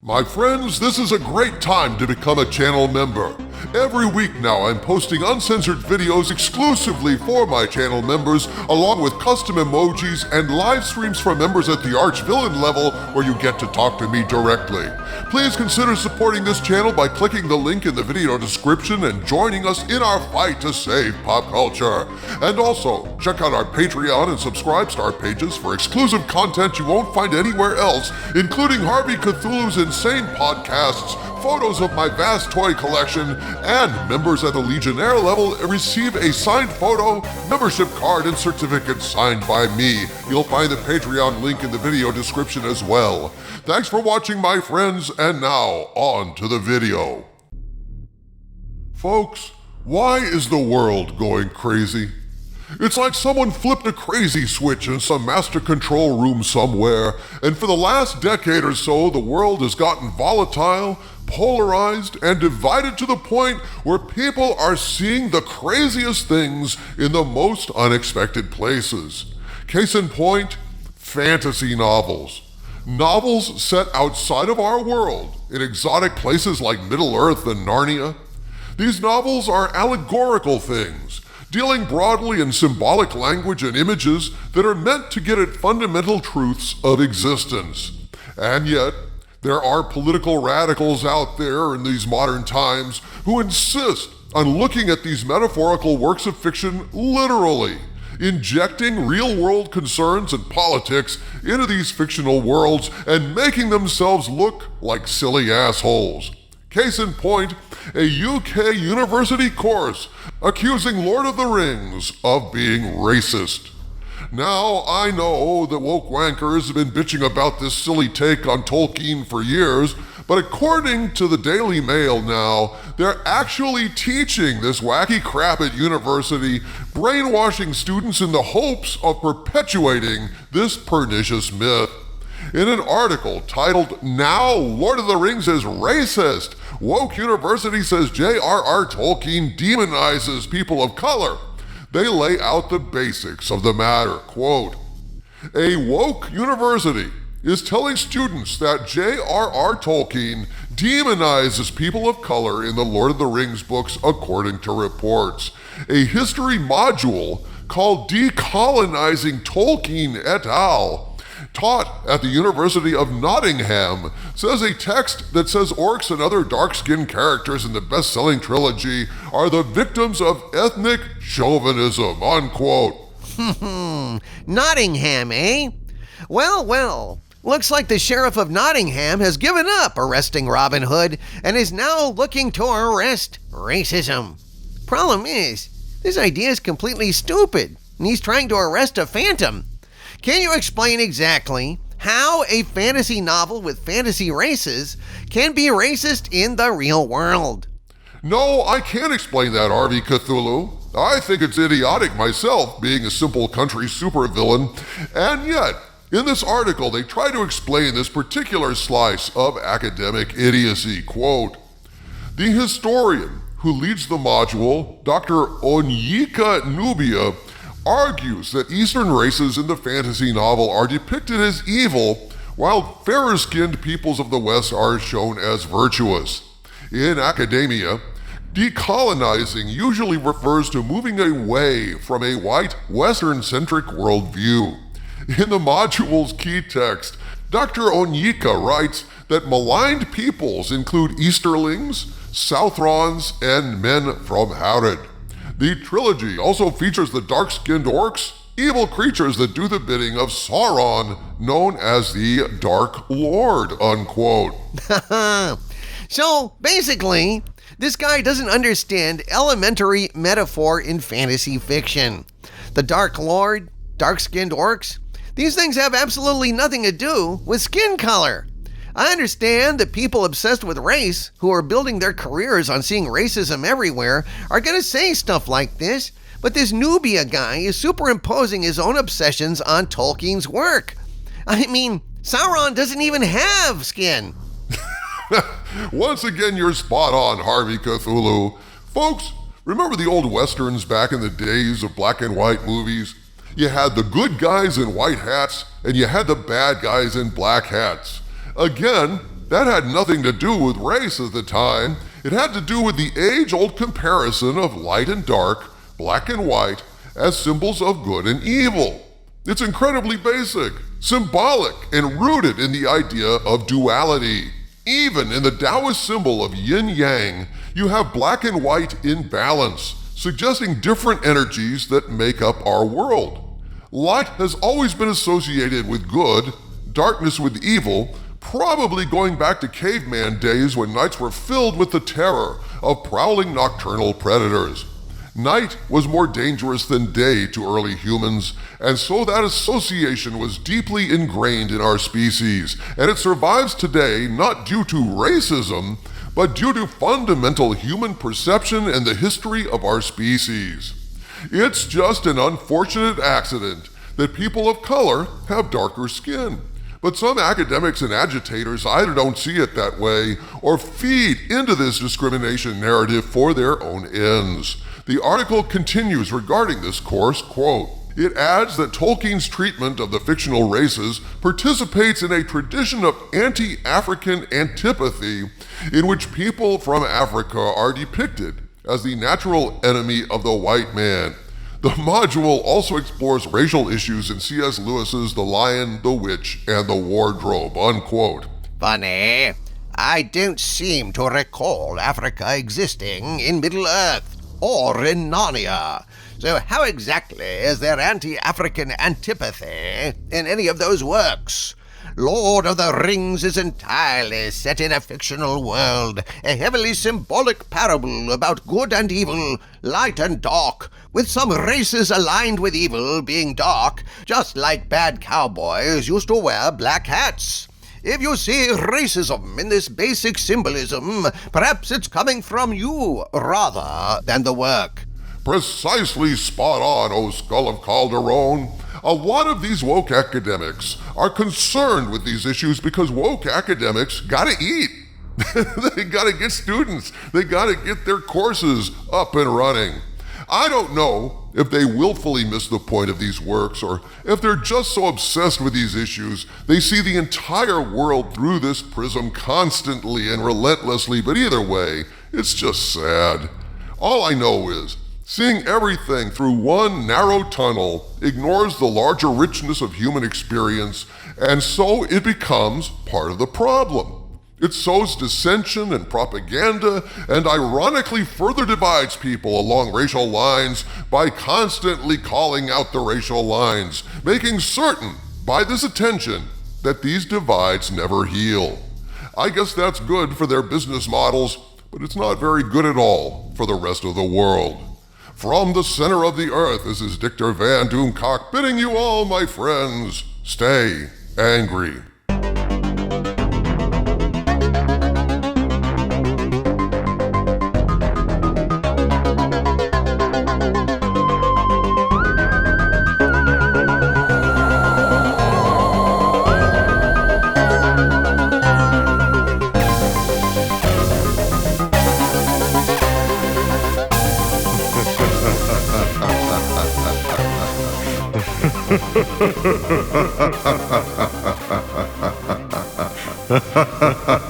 My friends, this is a great time to become a channel member. Every week now I'm posting uncensored videos exclusively for my channel members, along with custom emojis and live streams for members at the Archvillain level where you get to talk to me directly. Please consider supporting this channel by clicking the link in the video description and joining us in our fight to save pop culture. And also, check out our Patreon and Subscribestar pages for exclusive content you won't find anywhere else, including Harvey Cthulhu's insane podcasts, photos of my vast toy collection, and members at the Legionnaire level receive a signed photo, membership card, and certificate signed by me. You'll find the Patreon link in the video description as well. Thanks for watching, my friends, and now on to the video. Folks, why is the world going crazy? It's like someone flipped a crazy switch in some master control room somewhere, and for the last decade or so, the world has gotten volatile, polarized, and divided to the point where people are seeing the craziest things in the most unexpected places. Case in point, fantasy novels. Novels set outside of our world, in exotic places like Middle-earth and Narnia. These novels are allegorical things, dealing broadly in symbolic language and images that are meant to get at fundamental truths of existence. And yet, there are political radicals out there in these modern times who insist on looking at these metaphorical works of fiction literally, injecting real-world concerns and politics into these fictional worlds and making themselves look like silly assholes. Case in point, a UK university course accusing Lord of the Rings of being racist. Now, I know that woke wankers have been bitching about this silly take on Tolkien for years, but according to the Daily Mail now, they're actually teaching this wacky crap at university, brainwashing students in the hopes of perpetuating this pernicious myth. In an article titled, "Now Lord of the Rings is Racist, Woke University Says J.R.R. Tolkien Demonizes People of Color," they lay out the basics of the matter. Quote, "A woke university is telling students that J.R.R. Tolkien demonizes people of color in the Lord of the Rings books, according to reports. A history module called Decolonizing Tolkien et al., taught at the University of Nottingham, says a text that says orcs and other dark-skinned characters in the best-selling trilogy are the victims of ethnic chauvinism," unquote. Nottingham, eh? Well, looks like the sheriff of Nottingham has given up arresting Robin Hood and is now looking to arrest racism. Problem is, this idea is completely stupid, and he's trying to arrest a phantom. Can you explain exactly how a fantasy novel with fantasy races can be racist in the real world? No, I can't explain that, Harvey Cthulhu. I think it's idiotic myself, being a simple country supervillain. And yet, in this article, they try to explain this particular slice of academic idiocy. Quote, "The historian who leads the module, Dr. Onyeka Nubia, argues that Eastern races in the fantasy novel are depicted as evil, while fairer-skinned peoples of the West are shown as virtuous. In academia, decolonizing usually refers to moving away from a white, Western-centric worldview. In the module's key text, Dr. Onyeka writes that maligned peoples include Easterlings, Southrons, and men from Howard. The trilogy also features the dark-skinned orcs, evil creatures that do the bidding of Sauron, known as the Dark Lord," unquote. So basically, this guy doesn't understand elementary metaphor in fantasy fiction. The Dark Lord, dark-skinned orcs, these things have absolutely nothing to do with skin color. I understand that people obsessed with race, who are building their careers on seeing racism everywhere, are going to say stuff like this, but this Nubia guy is superimposing his own obsessions on Tolkien's work. I mean, Sauron doesn't even have skin. Once again, you're spot on, Harvey Cthulhu. Folks, remember the old westerns back in the days of black and white movies? You had the good guys in white hats, and you had the bad guys in black hats. Again, that had nothing to do with race at the time. It had to do with the age-old comparison of light and dark, black and white, as symbols of good and evil. It's incredibly basic, symbolic, and rooted in the idea of duality. Even in the Taoist symbol of yin-yang, you have black and white in balance, suggesting different energies that make up our world. Light has always been associated with good, darkness with evil, probably going back to caveman days when nights were filled with the terror of prowling nocturnal predators. Night was more dangerous than day to early humans, and so that association was deeply ingrained in our species, and it survives today not due to racism, but due to fundamental human perception and the history of our species. It's just an unfortunate accident that people of color have darker skin. But some academics and agitators either don't see it that way or feed into this discrimination narrative for their own ends. The article continues regarding this course, quote, "It adds that Tolkien's treatment of the fictional races participates in a tradition of anti-African antipathy in which people from Africa are depicted as the natural enemy of the white man. The module also explores racial issues in C.S. Lewis's The Lion, the Witch, and the Wardrobe," unquote. Funny, I don't seem to recall Africa existing in Middle-earth or in Narnia. So how exactly is there anti-African antipathy in any of those works? Lord of the Rings is entirely set in a fictional world, a heavily symbolic parable about good and evil, light and dark, with some races aligned with evil being dark, just like bad cowboys used to wear black hats. If you see racism in this basic symbolism, perhaps it's coming from you rather than the work. Precisely spot on, O Skull of Calderon. A lot of these woke academics are concerned with these issues because woke academics gotta eat. They gotta get students. They gotta get their courses up and running. I don't know if they willfully miss the point of these works or if they're just so obsessed with these issues they see the entire world through this prism constantly and relentlessly, but either way, it's just sad. All I know is seeing everything through one narrow tunnel ignores the larger richness of human experience, and so it becomes part of the problem. It sows dissension and propaganda, and ironically further divides people along racial lines by constantly calling out the racial lines, making certain by this attention that these divides never heal. I guess that's good for their business models, but it's not very good at all for the rest of the world. From the center of the earth, this is Dictor Van Doomcock bidding you all, my friends, stay angry. Ha ha ha ha ha ha ha ha ha ha ha.